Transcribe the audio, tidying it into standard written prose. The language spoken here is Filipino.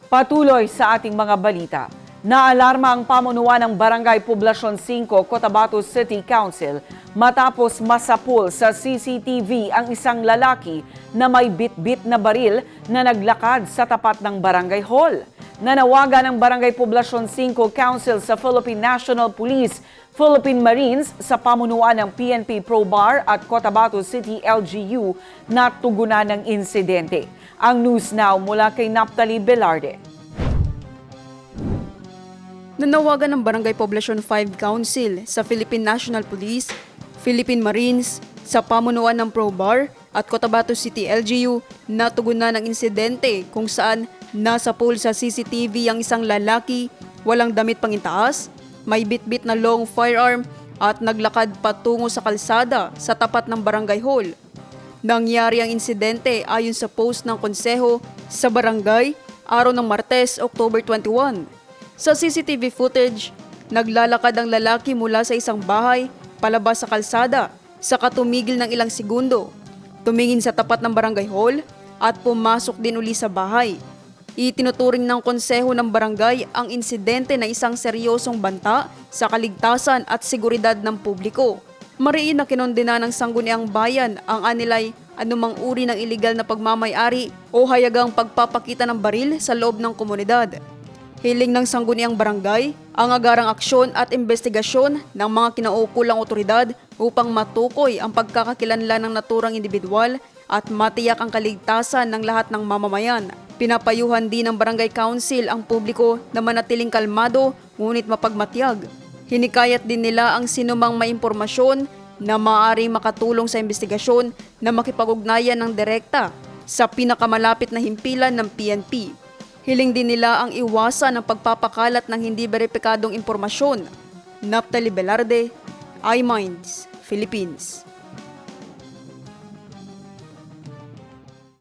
Patuloy sa ating mga balita. Naalarma ang pamunuan ng Barangay Poblacion 5, Cotabato City Council matapos masapul sa CCTV ang isang lalaki na may bit-bit na baril na naglakad sa tapat ng barangay hall. Nanawagan ng Barangay Poblacion 5 Council sa Philippine National Police, Philippine Marines sa pamunuan ng PNP ProBar at Cotabato City LGU na tugunan ng insidente. Ang News Now mula kay Naphtali Velarde. Nanawagan ng Barangay Poblacion 5 Council sa Philippine National Police, Philippine Marines, sa pamunuan ng ProBar at Cotabato City LGU na tugunan ng insidente kung saan nasa pool sa CCTV ang isang lalaki, walang damit pangitaas, may bit-bit na long firearm at naglakad patungo sa kalsada sa tapat ng barangay hall. Nangyari ang insidente ayon sa post ng konseho sa barangay araw ng Martes, October 21. Sa CCTV footage, naglalakad ang lalaki mula sa isang bahay palabas sa kalsada, saka tumigil ng ilang segundo, tumingin sa tapat ng barangay hall at pumasok din uli sa bahay. Itinuturing ng konseho ng barangay ang insidente na isang seryosong banta sa kaligtasan at seguridad ng publiko. Mariin na kinondena ng Sangguniang Bayan ang anilay anumang uri ng iligal na pagmamay-ari o hayagang pagpapakita ng baril sa loob ng komunidad. Hiling ng Sangguniang Barangay ang agarang aksyon at investigasyon ng mga kinaukulang otoridad upang matukoy ang pagkakakilanlan ng naturang individual at matiyak ang kaligtasan ng lahat ng mamamayan. Pinapayuhan din ng Barangay Council ang publiko na manatiling kalmado ngunit mapagmatyag. Hinikayat din nila ang sinumang may impormasyon na maaaring makatulong sa investigasyon na makipag-ugnayan ng direkta sa pinakamalapit na himpilan ng PNP. Hiling din nila ang iwasan ng pagpapakalat ng hindi beripikadong impormasyon. Naphtali Velarde, iMinds, Philippines.